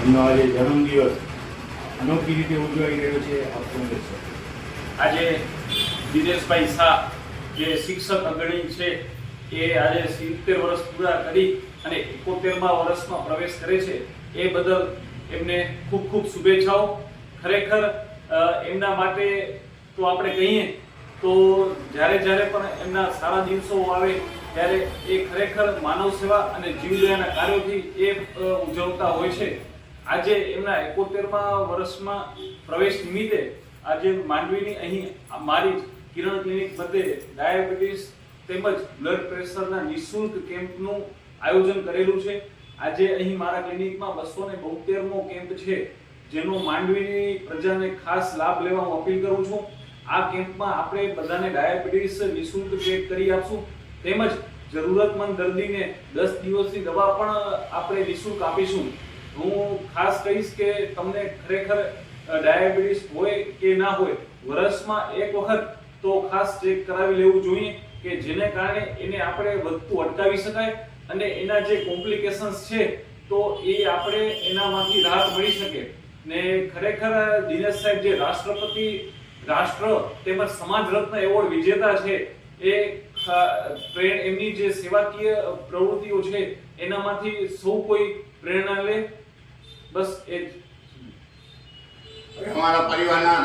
એમનો આજે જન્મદિવસ અનોખી રીતે ઉજવાઈ રહ્યો છે. આપ શું કહેશો? આજે દિનેશભાઈ શાહ જે શિક્ષક અગ્રણી છે એ આજે 70 વર્ષ પૂરા કરી અને 71મા વર્ષમાં પ્રવેશ કરે છે. એ બદલ એમને ખૂબ ખૂબ શુભેચ્છાઓ. ખરેખર એમના માટે તો આપણે કહીએ તો જ્યારે જ્યારે પણ એમના સારા દિવસો આવે ત્યારે એ ખરેખર માનવ સેવા અને જીવદયાના કાર્યોથી એ ઉજવતા હોય છે. આજે એમના 71મા વર્ષમાં પ્રવેશ નિમિત્તે આજે માંડવીની અહીં મારી કિરણ ક્લિનિક મધ્યે ડાયાબિટીસ તેમજ બ્લડ પ્રેશરના નિઃશુલ્ક કેમ્પનું આયોજન કરેલું છે. આજે અહીં મારા ક્લિનિકમાં 272મો કેમ્પ છે, જેનો માંડવીની પ્રજાને ખાસ લાભ લેવા હું અપીલ કરું છું. આ કેમ્પમાં આપણે બધાને ડાયાબિટીસ નિઃશુલ્ક ચેક કરી આપશું, તેમજ જરૂરતમંદ દર્દીને 10 દિવસની દવા પણ આપણે નિઃશુલ્ક આપીશું. હું ખાસ કહીશ કે તમને ખરેખર ડાયાબિટીસ હોય કે ના હોય, વર્ષમાં એક વખત તો ખાસ ચેક કરાવી લેવું જોઈએ કે જેને કારણે એને આપણે વધતું અટકાવી શકાય અને એના જે કોમ્પ્લિકેશન્સ છે તો એ આપણે એનામાંથી રાહત મળી શકે. ને ખરેખર દિનેશ સાહેબ જે રાષ્ટ્રપતિ રાષ્ટ્ર તેમજ સમાજ રત્ન એવોર્ડ વિજેતા છે, એ એમની જે સેવાકીય પ્રવૃત્તિઓ છે એનામાંથી સૌ કોઈ પ્રેરણા લે. બસ એ જ. અમારા પરિવારના